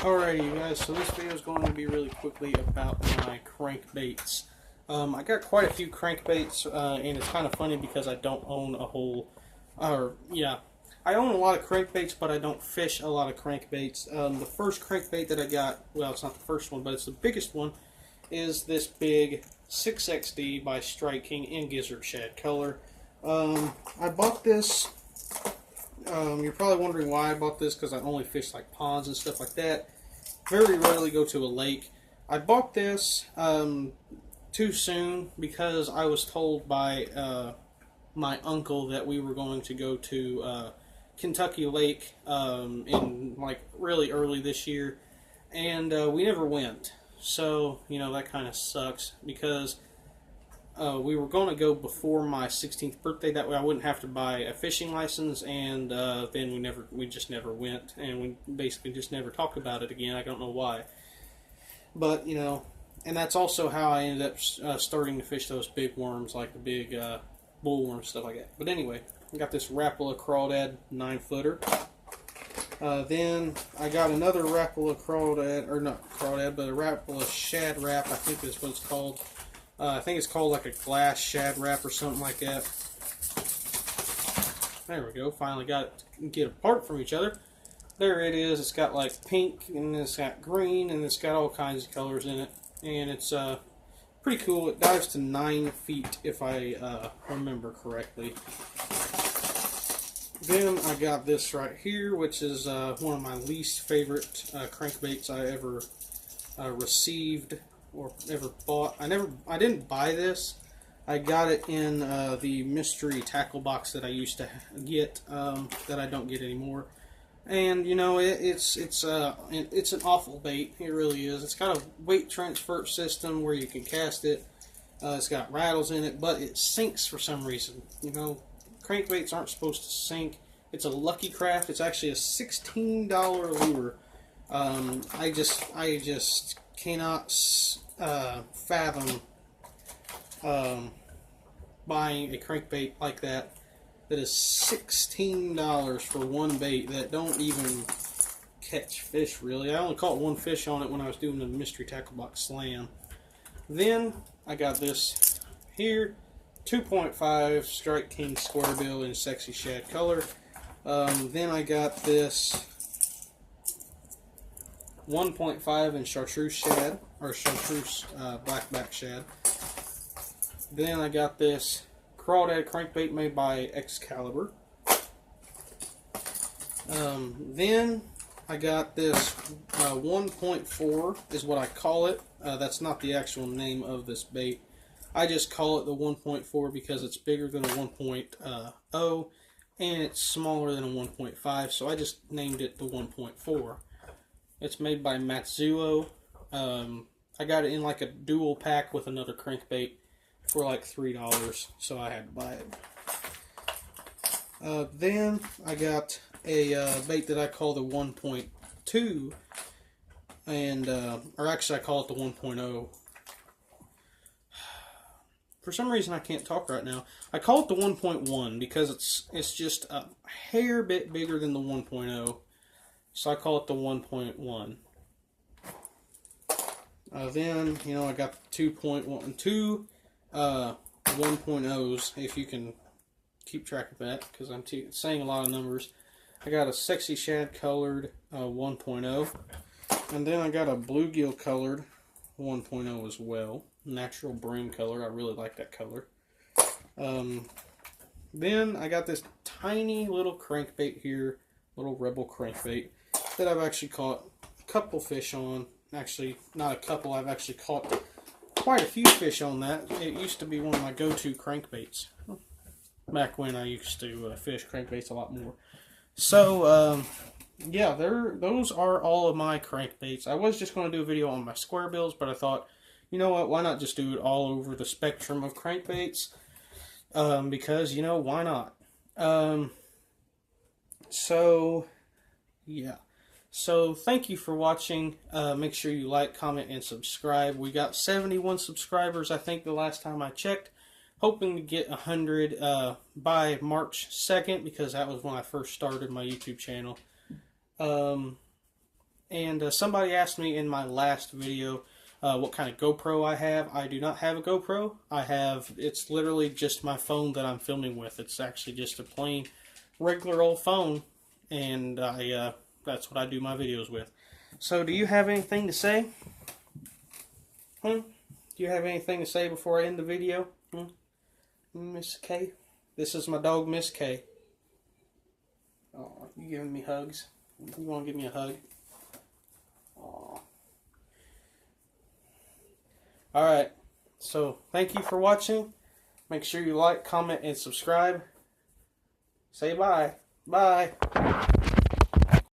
Alrighty, you guys, so this video is going to be really quickly about my crankbaits. I got quite a few crankbaits, and it's kind of funny because I don't own a whole, I own a lot of crankbaits, but I don't fish a lot of crankbaits. The first crankbait that I got, well, it's not the first one, but it's the biggest one, is this big 6XD by Strike King in Gizzard Shad color. I bought this. You're probably wondering why I bought this, because I only fish like ponds and stuff like that. Very rarely go to a lake. I bought this too soon because I was told by my uncle that we were going to go to Kentucky Lake in like really early this year, and we never went. So, you know, that kind of sucks because we were going to go before my 16th birthday. That way I wouldn't have to buy a fishing license, and then we just never went, and we basically just never talked about it again. I don't know why. But, you know, and that's also how I ended up starting to fish those big worms, like the big bullworm, stuff like that. But anyway, I got this Rapala Crawdad 9-footer. Then I got another Rapala Crawdad, or not Crawdad, but a Rapala Shad Rap, I think is what it's called. I think it's called like a glass shad wrap or something like that. There we go. Finally got it to get apart from each other. There it is. It's got like pink, and it's got green, and it's got all kinds of colors in it. And it's pretty cool. It dives to 9 feet if I remember correctly. Then I got this right here, which is one of my least favorite crankbaits I ever received or ever bought. I didn't buy this. I got it in the mystery tackle box that I used to get, that I don't get anymore. And you know, it's an awful bait. It really is. It's got a weight transfer system where you can cast it. It's got rattles in it, but it sinks for some reason. You know, crankbaits aren't supposed to sink. It's a Lucky Craft. It's actually a $16 lure. I just cannot fathom buying a crankbait like that is $16 for one bait that don't even catch fish, really. I only caught one fish on it when I was doing the mystery tackle box slam. Then I got this here 2.5 Strike King Square Bill in Sexy Shad color. Then I got this 1.5 in Chartreuse Shad, or Chartreuse Blackback Shad. Then I got this Crawdad crankbait made by Excalibur. Then I got this 1.4 is what I call it. That's not the actual name of this bait. I just call it the 1.4 because it's bigger than a 1.0 and it's smaller than a 1.5, so I just named it the 1.4. It's made by Matsuo. I got it in like a dual pack with another crankbait for like $3, so I had to buy it. Then I got a bait that I call the 1.2, and or actually I call it the 1.0. For some reason I can't talk right now. I call it the 1.1 because it's just a hair bit bigger than the 1.0. So I call it the 1.1. Then, you know, I got 2.1, two 1.0s, if you can keep track of that, because I'm saying a lot of numbers. I got a Sexy Shad colored 1.0, and then I got a bluegill colored 1.0 as well. Natural bream color. I really like that color. Then I got this tiny little crankbait here, little Rebel crankbait, that I've actually caught a couple fish on. Actually, not a couple, I've actually caught quite a few fish on that. It used to be one of my go-to crankbaits back when I used to fish crankbaits a lot more. So, yeah, those are all of my crankbaits. I was just going to do a video on my square bills, but I thought, you know what, why not just do it all over the spectrum of crankbaits? Because, you know, why not? So, yeah. So, thank you for watching. Make sure you like, comment, and subscribe. We got 71 subscribers, I think, the last time I checked. Hoping to get 100 by March 2nd, because that was when I first started my YouTube channel. And somebody asked me in my last video what kind of GoPro I have. I do not have a GoPro. It's literally just my phone that I'm filming with. It's actually just a plain, regular old phone, and that's what I do my videos with. So, do you have anything to say? Do you have anything to say before I end the video? Miss K? This is my dog, Miss K. Oh, you giving me hugs? You want to give me a hug? Aw. Alright, so thank you for watching. Make sure you like, comment, and subscribe. Say bye. Bye.